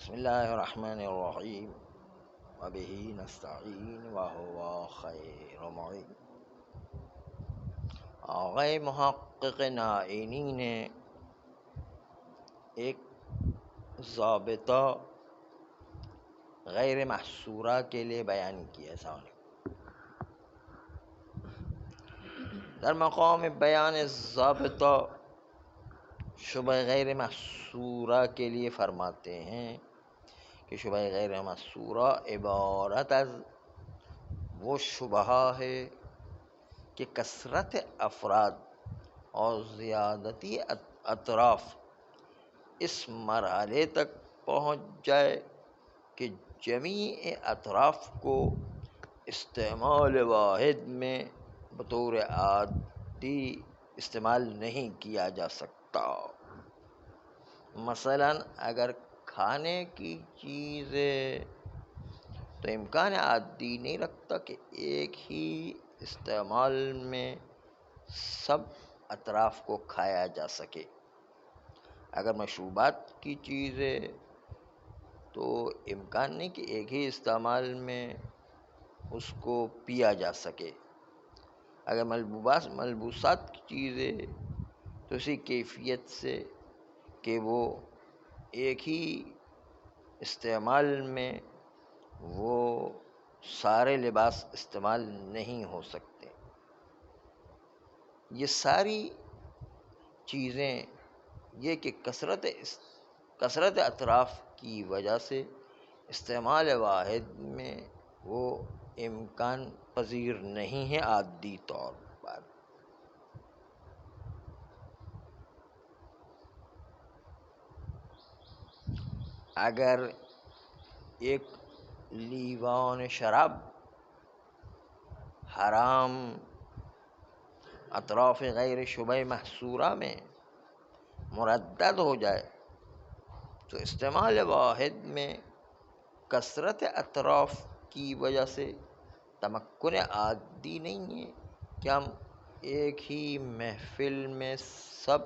بسم اللہ الرحمن الرحیم وبہ نستعین وہو خیر معین۔ آغا محقق نائینی نے ایک ضابطہ غیر محصورہ کے لیے بیان کیا سامنے۔ در مقام بیان ضابطہ شبہ غیر محصورہ کے لیے فرماتے ہیں کہ شبہ غیر محصورہ عبارت از وہ شبہ ہے کہ کثرت افراد اور زیادتی اطراف اس مرحلے تک پہنچ جائے کہ جمیع اطراف کو استعمال واحد میں بطور عادی استعمال نہیں کیا جا سکتا۔ مثلا اگر کھانے کی چیز ہے تو امکان عادی نہیں رکھتا کہ ایک ہی استعمال میں سب اطراف کو کھایا جا سکے۔ اگر مشروبات کی چیز ہے تو امکان نہیں کہ ایک ہی استعمال میں اس کو پیا جا سکے۔ اگر ملبوسات کی چیز ہے تو اسی کیفیت سے کہ وہ ایک ہی استعمال میں وہ سارے لباس استعمال نہیں ہو سکتے۔ یہ ساری چیزیں یہ کہ کثرت اطراف کی وجہ سے استعمال واحد میں وہ امکان پذیر نہیں ہے عادی طور پر۔ اگر ایک لیوان شراب حرام اطراف غیر شبہ محصورہ میں مردد ہو جائے تو استعمال واحد میں کثرت اطراف کی وجہ سے تمکن عادی نہیں ہے کہ ہم ایک ہی محفل میں سب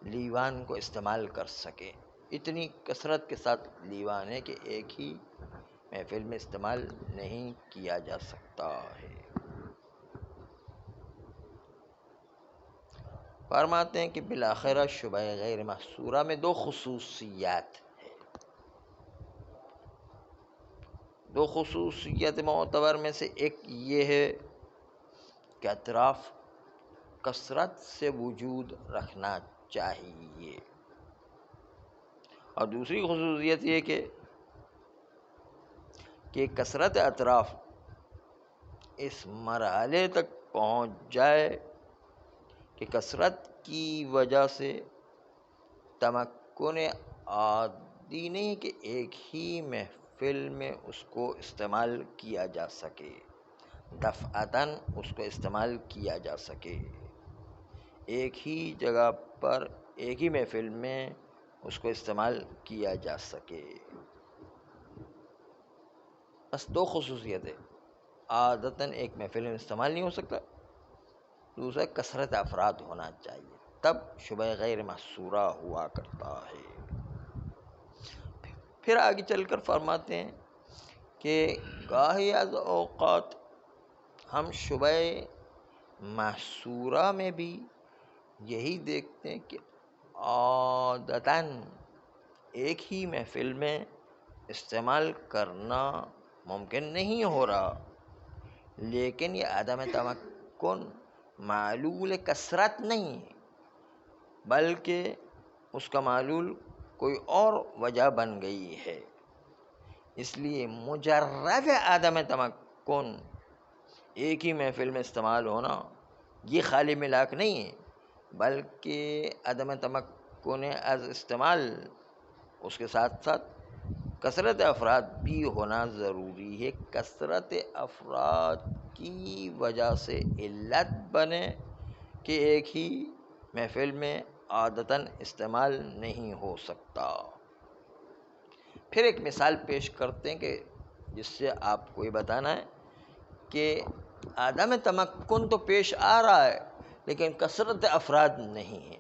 لیوان کو استعمال کر سکیں۔ اتنی کثرت کے ساتھ لیوان ہے کہ ایک ہی محفل میں استعمال نہیں کیا جا سکتا ہے۔ فرماتے ہیں کہ بالآخرہ شبہ غیر محصورہ میں دو خصوصیات ہیں۔ دو خصوصیت معتبر میں سے ایک یہ ہے کہ اطراف کثرت سے وجود رکھنا چاہیے، اور دوسری خصوصیت یہ کہ کثرت اطراف اس مرحلے تک پہنچ جائے کہ کثرت کی وجہ سے تمکن عادی نہیں کہ ایک ہی محفل میں اس کو استعمال کیا جا سکے، دفعتاً اس کو استعمال کیا جا سکے، ایک ہی جگہ پر ایک ہی محفل میں اس کو استعمال کیا جا سکے۔ بس دو خصوصیتیں، عادتاً ایک محفل میں استعمال نہیں ہو سکتا، دوسرا کثرت افراد ہونا چاہیے، تب شبہ غیر محصورہ ہوا کرتا ہے۔ پھر آگے چل کر فرماتے ہیں کہ گاہی از اوقات ہم شبہ محصورہ میں بھی یہی دیکھتے ہیں کہ عادتاً ایک ہی محفل میں استعمال کرنا ممکن نہیں ہو رہا، لیکن یہ عدم تمکن معلول کثرت نہیں ہے بلکہ اس کا معلول کوئی اور وجہ بن گئی ہے۔ اس لیے مجرد عدم تمکن ایک ہی محفل میں استعمال ہونا یہ خالی ملاک نہیں ہے، بلکہ عدم تمکن از استعمال اس کے ساتھ ساتھ کثرت افراد بھی ہونا ضروری ہے۔ کثرت افراد کی وجہ سے علت بنے کہ ایک ہی محفل میں عادتاً استعمال نہیں ہو سکتا۔ پھر ایک مثال پیش کرتے ہیں کہ جس سے آپ کو یہ بتانا ہے کہ عدم تمکن تو پیش آ رہا ہے لیکن کثرت افراد نہیں ہے،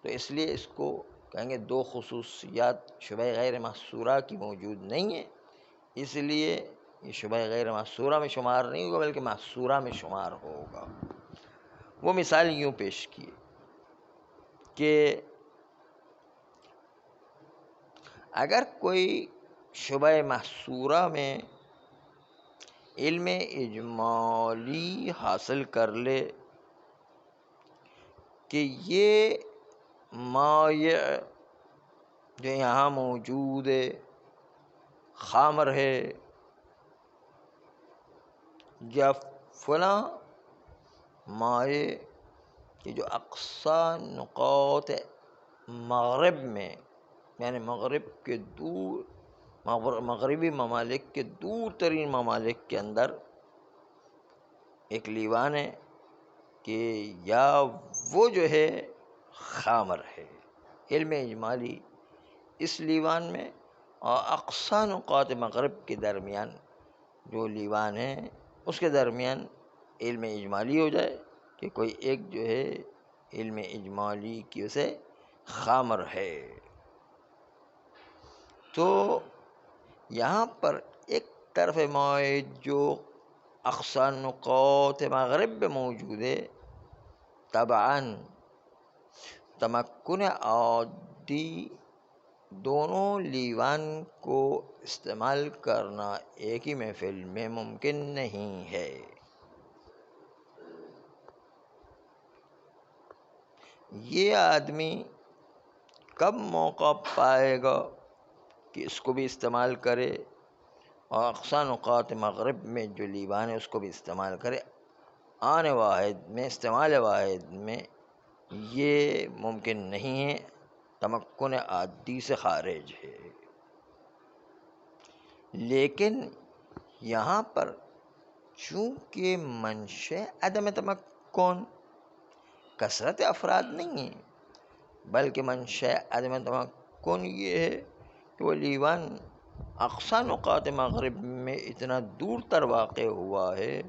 تو اس لیے اس کو کہیں گے دو خصوصیات شبہ غیر محصورہ کی موجود نہیں ہیں، اس لیے یہ شبہ غیر محصورہ میں شمار نہیں ہوگا بلکہ محصورہ میں شمار ہوگا۔ وہ مثال یوں پیش کیے کہ اگر کوئی شبہ محصورہ میں علم اجمالی حاصل کر لے کہ یہ مائع جو یہاں موجود ہے خامر ہے، یا فلاں مائع کہ جو اقصی نقاط مغرب میں، یعنی مغرب کے مغربی ممالک کے دور ترین ممالک کے اندر ایک لیوان ہے کہ یا وہ جو ہے خامر ہے، علم اجمالی اس لیوان میں اور اقصی نقاط مغرب کے درمیان جو لیوان ہے اس کے درمیان علم اجمالی ہو جائے کہ کوئی ایک جو ہے علم اجمالی کی اسے خامر ہے، تو یہاں پر ایک طرف مائع جو اقصی نقاط مغرب میں موجود ہے، طبعاً تمکن عادی دونوں لیوان کو استعمال کرنا ایک ہی محفل میں ممکن نہیں ہے۔ یہ آدمی کب موقع پائے گا کہ اس کو بھی استعمال کرے اور اقصی نقاط مغرب میں جو لیوان ہے اس کو بھی استعمال کرے؟ آن واحد میں، استعمال واحد میں یہ ممکن نہیں ہے، تمکن عادی سے خارج ہے۔ لیکن یہاں پر چونکہ منشأ عدم تمکن کثرت افراد نہیں ہے، بلکہ منشأ عدم تمکن یہ ہے کہ وہ لیوان اقصی نقاط مغرب میں اتنا دور تر واقع ہوا ہے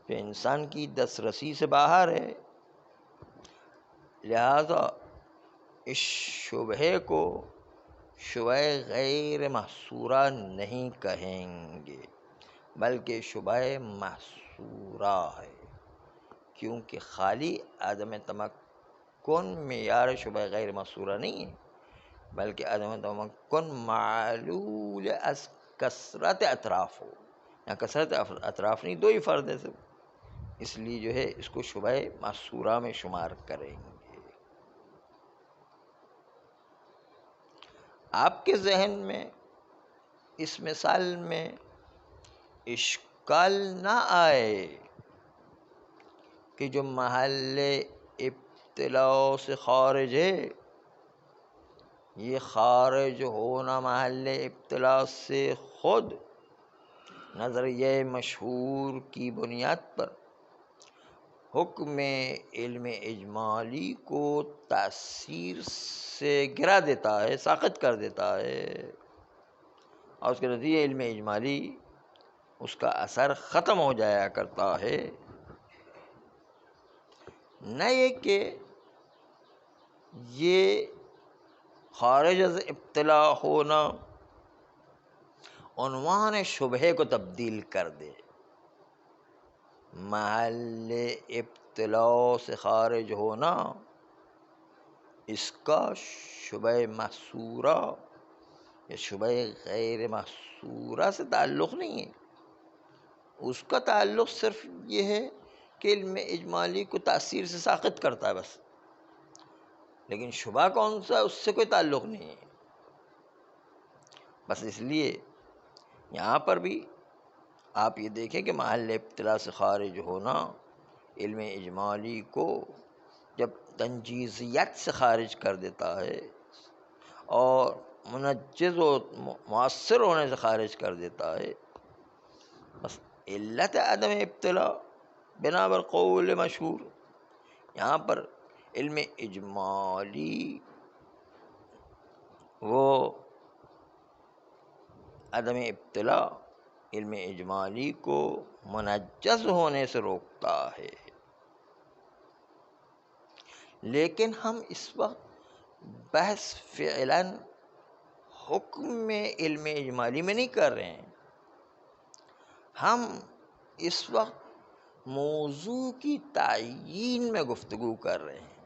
کہ انسان کی دسترسی سے باہر ہے، لہذا اس شبہ کو شبہ غیر محصورہ نہیں کہیں گے بلکہ شبہ محصورہ ہے، کیونکہ خالی عدم تمکن معیار شبہ غیر محصورہ نہیں ہے بلکہ عدم تمکن معلول از کثرت اطراف ہو، یا کثرت اطراف نہیں، دو ہی فرد ہے سب، اس لیے جو ہے اس کو شبہ محصورہ میں شمار کریں گے۔ آپ کے ذہن میں اس مثال میں اشکال نہ آئے کہ جو محل ابتلاء سے خارج ہے، یہ خارج ہونا محل ابتلاء سے خود نظریہ مشہور کی بنیاد پر حکم علم اجمالی کو تأثیر سے گرا دیتا ہے، ساقط کر دیتا ہے، اور اس کے نتیجے علم اجمالی اس کا اثر ختم ہو جایا کرتا ہے، نہ یہ کہ یہ خارج از ابتلاء ہونا عنوان شبہ کو تبدیل کر دے۔ محل ابتلاء سے خارج ہونا اس کا شبہ محصورہ یا شبہ غیر محصورہ سے تعلق نہیں ہے، اس کا تعلق صرف یہ ہے کہ علم اجمالی کو تأثیر سے ساقط کرتا ہے بس، لیکن شبہ کون سا ہے اس سے کوئی تعلق نہیں ہے۔ بس اس لیے یہاں پر بھی آپ یہ دیکھیں کہ محل ابتلاء سے خارج ہونا علم اجمالی کو جب تنجیزیت سے خارج کر دیتا ہے اور منجز و مؤثر ہونے سے خارج کر دیتا ہے، بس علت عدم ابتلاء بنا بر قول مشہور، یہاں پر علم اجمالی وہ عدم ابتلاء علم اجمالی کو منجز ہونے سے روکتا ہے، لیکن ہم اس وقت بحث فعلاً حکم میں علم اجمالی میں نہیں کر رہے ہیں، ہم اس وقت موضوع کی تعیین میں گفتگو کر رہے ہیں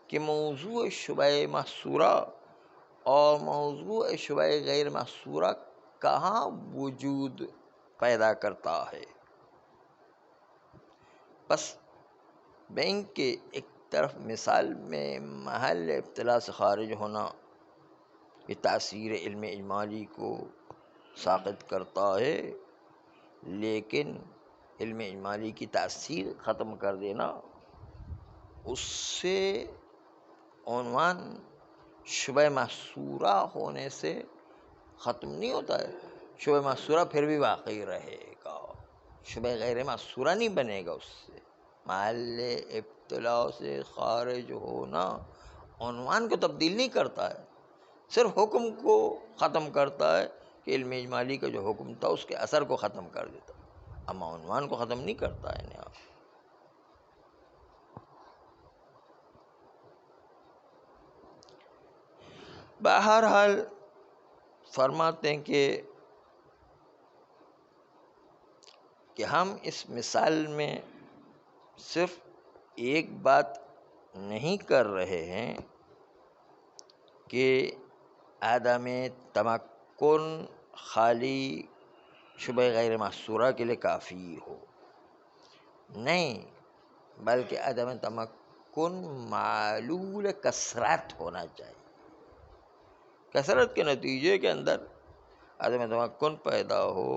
کہ موضوع شبہ محصورہ اور موضوع شبہ غیر محصورہ کہاں وجود پیدا کرتا ہے۔ بس بینک کے ایک طرف مثال میں محل ابتلا سے خارج ہونا یہ تاثیر علم اجمالی کو ساقط کرتا ہے، لیکن علم اجمالی کی تاثیر ختم کر دینا اس سے عنوان شبہ محصورہ ہونے سے ختم نہیں ہوتا ہے۔ شبہ محصورہ پھر بھی باقی رہے گا، شبہ غیر محصورہ نہیں بنے گا۔ اس سے محل ابتلا سے خارج ہونا عنوان کو تبدیل نہیں کرتا ہے، صرف حکم کو ختم کرتا ہے کہ علم اجمالی کا جو حکم تھا اس کے اثر کو ختم کر دیتا، اما عنوان کو ختم نہیں کرتا ہے۔ بہرحال فرماتے ہیں کہ ہم اس مثال میں صرف ایک بات نہیں کر رہے ہیں کہ عدم تمکن خالی شبہ غیر محصورہ کے لیے کافی ہو، نہیں، بلکہ عدم تمکن معلول کثرت ہونا چاہیے۔ کثرت کے نتیجے کے اندر عدم تمکن پیدا ہو،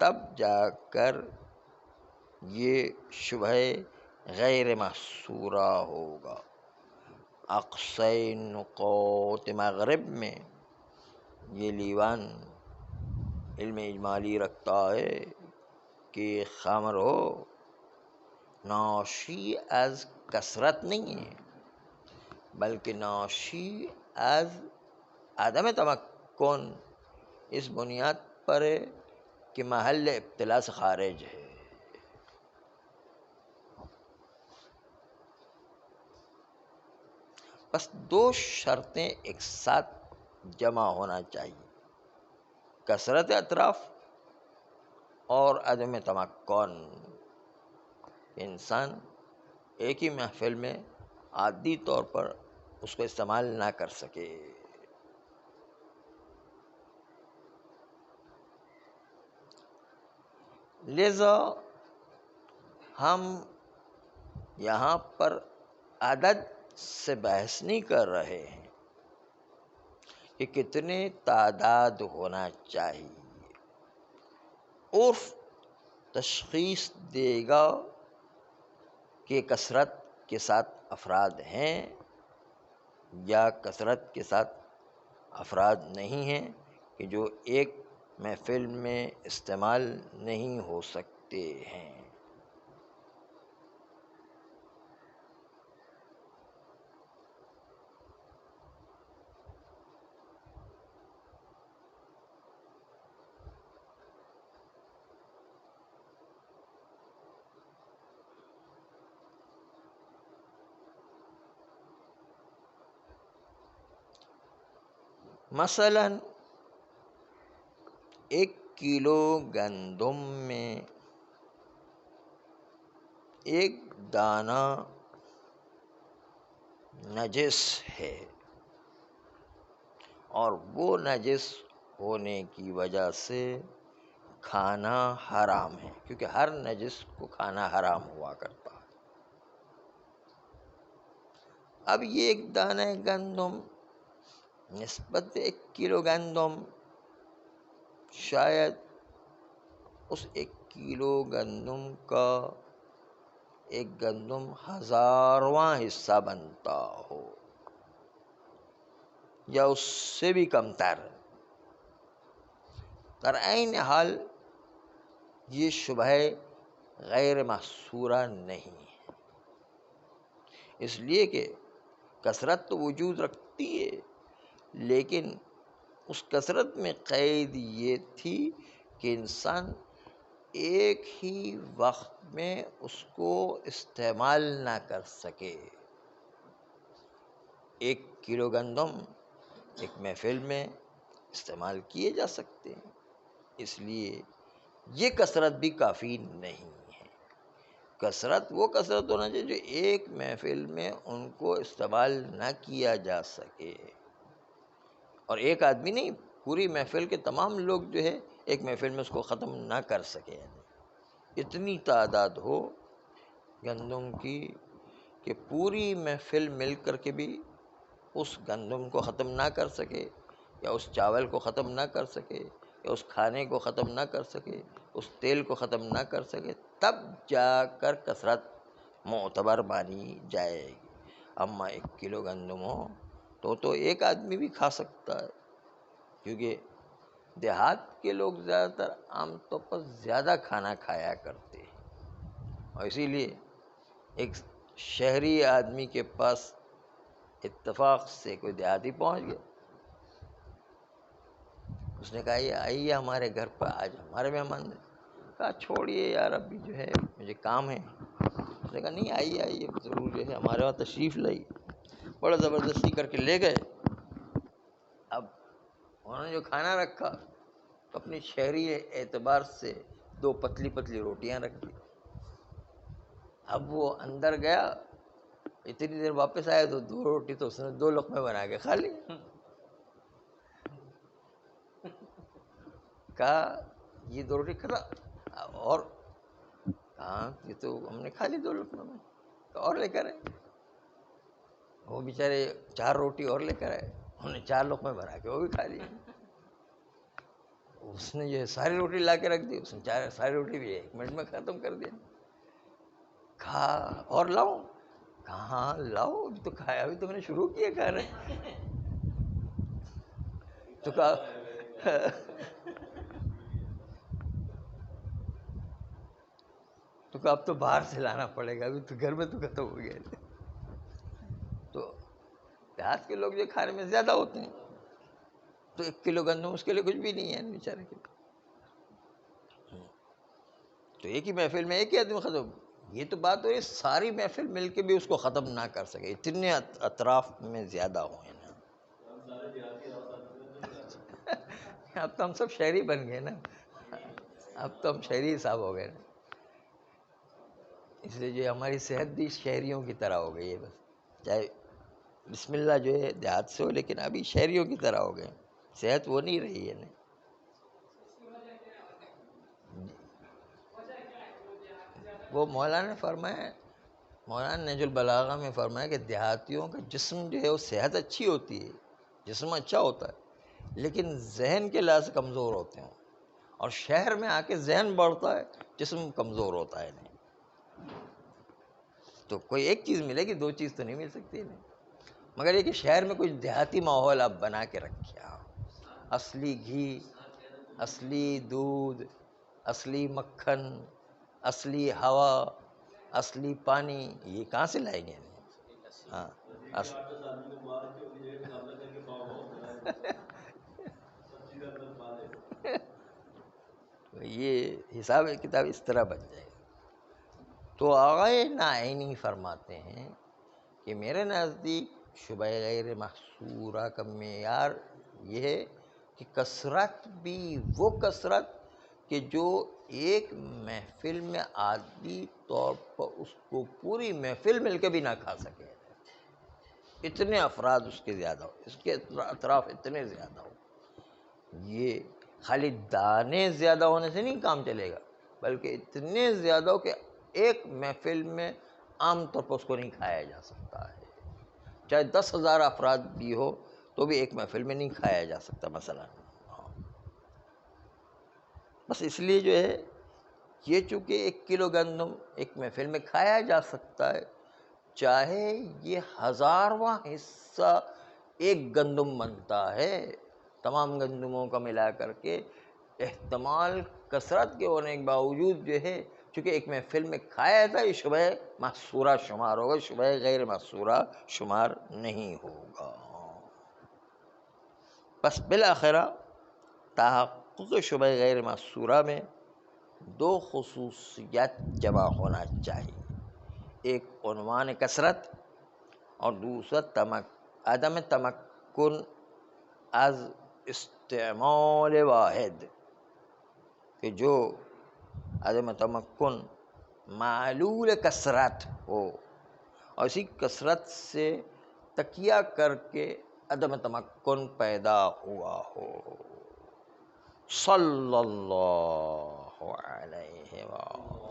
تب جا کر یہ شبہ غیر محصورہ ہوگا۔ اقصی نقاط مغرب میں یہ لیوان علم اجمالی رکھتا ہے کہ خمر ہو ناشی از کثرت نہیں ہے، بلکہ ناشی از عدم تمکن، اس بنیاد پر ہے کہ محل ابتلا سے خارج ہے۔ بس دو شرطیں ایک ساتھ جمع ہونا چاہیے، کثرت اطراف اور عدم تمکن۔ انسان ایک ہی محفل میں عادی طور پر اس کو استعمال نہ کر سکے۔ لہذا ہم یہاں پر عدد سے بحث نہیں کر رہے ہیں کہ کتنے تعداد ہونا چاہیے، عرف تشخیص دے گا کہ کثرت کے ساتھ افراد ہیں یا کثرت کے ساتھ افراد نہیں ہیں کہ جو ایک محفل میں استعمال نہیں ہو سکتے ہیں۔ مثلاً 1 کلو گندم میں 1 دانہ نجس ہے، اور وہ نجس ہونے کی وجہ سے کھانا حرام ہے، کیونکہ ہر نجس کو کھانا حرام ہوا کرتا ہے۔ اب یہ 1 دانہ گندم نسبت 1 کلو گندم، شاید اس 1 کلو گندم کا 1 گندم 1000واں حصہ بنتا ہو یا اس سے بھی کم تر۔ در عین حال یہ شبہ غیر محصورہ نہیں ہے، اس لیے کہ کثرت تو وجود رکھتی ہے، لیکن اس کثرت میں قید یہ تھی کہ انسان ایک ہی وقت میں اس کو استعمال نہ کر سکے۔ 1 کلو گندم ایک محفل میں استعمال کیے جا سکتے ہیں، اس لیے یہ کثرت بھی کافی نہیں ہے۔ کثرت وہ کثرت ہونا چاہیے جو ایک محفل میں ان کو استعمال نہ کیا جا سکے، اور ایک آدمی نہیں، پوری محفل کے تمام لوگ جو ہے ایک محفل میں اس کو ختم نہ کر سکے، اتنی تعداد ہو گندم کی کہ پوری محفل مل کر کے بھی اس گندم کو ختم نہ کر سکے، یا اس چاول کو ختم نہ کر سکے، یا اس کھانے کو ختم نہ کر سکے، اس تیل کو ختم نہ کر سکے، تب جا کر کثرت معتبر مانی جائے گی۔ اما 1 کلو گندم ہو تو ایک آدمی بھی کھا سکتا ہے، کیونکہ دیہات کے لوگ زیادہ تر عام طور پر زیادہ کھانا کھایا کرتے ہیں، اور اسی لیے ایک شہری آدمی کے پاس اتفاق سے کوئی دیہاتی پہنچ گیا، اس نے کہا یہ آئیے ہمارے گھر پر، آج ہمارے مہمان ہیں۔ کہا چھوڑیے یار، ابھی جو ہے مجھے کام ہے۔ اس نے کہا نہیں، آئیے آئیے ضرور جو ہے ہمارے وہاں تشریف لائیے۔ بڑا زبردستی کر کے لے گئے۔ اب انہوں نے جو کھانا رکھا تو اپنی شہری اعتبار سے 2 پتلی پتلی روٹیاں رکھی۔ اب وہ اندر گیا، اتنی دیر واپس آیا تو 2 روٹی تو اس نے 2 لقمے بنا کے کھا لی۔ کہا یہ 2 روٹی کھا، اور کہا یہ تو ہم نے کھا لی 2 لقمے میں، تو اور لے کر آئے۔ وہ بیچارے 4 روٹی اور لے کر آئے، انہوں نے 4 لقمے بنا کے وہ بھی کھا لی۔ اس نے یہ ساری روٹی لا کے رکھ دی، اس نے ساری روٹی بھی 1 منٹ میں ختم کر دیا۔ کھا اور لاؤ؟ کہاں لاؤ، ابھی تو کھایا، ابھی تو میں نے شروع کیا کھانا۔ تو کہا اب تو باہر سے لانا پڑے گا، ابھی تو گھر میں تو ختم ہو گیا۔ تو دیہات کے لوگ جو کھانے میں زیادہ ہوتے ہیں، تو 1 کلو گندم اس کے لیے کچھ بھی نہیں ہے بیچارے کے لیے۔ تو ایک ہی محفل میں ایک ہی آدمی ختم۔ یہ تو بات ہو، یہ ساری محفل مل کے بھی اس کو ختم نہ کر سکے، اتنے اطراف میں زیادہ ہوئے نا۔ اب تو ہم سب شہری بن گئے نا، اب تو ہم شہری صاحب ہو گئے نا، اس لیے جو ہماری صحت بھی شہریوں کی طرح ہو گئی ہے۔ بس چاہے بسم اللہ جو ہے دیہات سے ہو، لیکن ابھی شہریوں کی طرح ہو گئے، صحت وہ نہیں رہی ہے نا۔ وہ مولانا نے فرمایا، مولانا نہج البلاغہ میں فرمایا کہ دیہاتیوں کا جسم جو ہے وہ صحت اچھی ہوتی ہے، جسم اچھا ہوتا ہے، لیکن ذہن کے لحاظ سے کمزور ہوتے ہیں، اور شہر میں آ کے ذہن بڑھتا ہے، جسم کمزور ہوتا ہے۔ نہیں تو کوئی ایک چیز ملے گی، 2 چیز تو نہیں مل سکتی نہیں، مگر یہ کہ شہر میں کچھ دیہاتی ماحول آپ بنا کے رکھیں، اصلی گھی، اصلی دودھ، اصلی مکھن، اصلی ہوا، اصلی پانی، یہ کہاں سے لائیں گے؟ ہاں یہ حساب کتاب اس طرح بن جائے گا۔ تو آغائے ناعینی فرماتے ہیں کہ میرے نزدیک شبہ غیر محصورہ کا معیار یہ ہے کہ کثرت بھی وہ کثرت کہ جو ایک محفل میں عادی طور پر اس کو پوری محفل مل کے بھی نہ کھا سکے، اتنے افراد اس کے زیادہ ہو، اس کے اطراف اتنے زیادہ ہو۔ یہ خالی دانے زیادہ ہونے سے نہیں کام چلے گا، بلکہ اتنے زیادہ ہو کہ ایک محفل میں عام طور پر اس کو نہیں کھایا جا سکتا ہے، چاہے 10,000 افراد بھی ہو تو بھی ایک محفل میں نہیں کھایا جا سکتا مثلا۔ بس اس لیے جو ہے یہ چونکہ 1 کلو گندم ایک محفل میں کھایا جا سکتا ہے، چاہے یہ 1000واں حصہ ایک گندم بنتا ہے، تمام گندموں کا ملا کر کے احتمال کثرت کے ہونے کے باوجود جو ہے چونکہ ایک محفل میں کھایا تھا، یہ شبہ محصورہ شمار ہوگا، شبہ غیر محصورہ شمار نہیں ہوگا۔ بس بالآخرہ تحقق شبہ غیر محصورہ میں 2 خصوصیات جمع ہونا چاہیے، ایک عنوان کثرت اور دوسرا عدم تمکن از استعمال واحد، کہ جو عدم تمکن معلول کثرت ہو اور اسی کثرت سے تکیہ کر کے عدم تمکن پیدا ہوا ہو۔ صلی اللہ علیہ وآلہ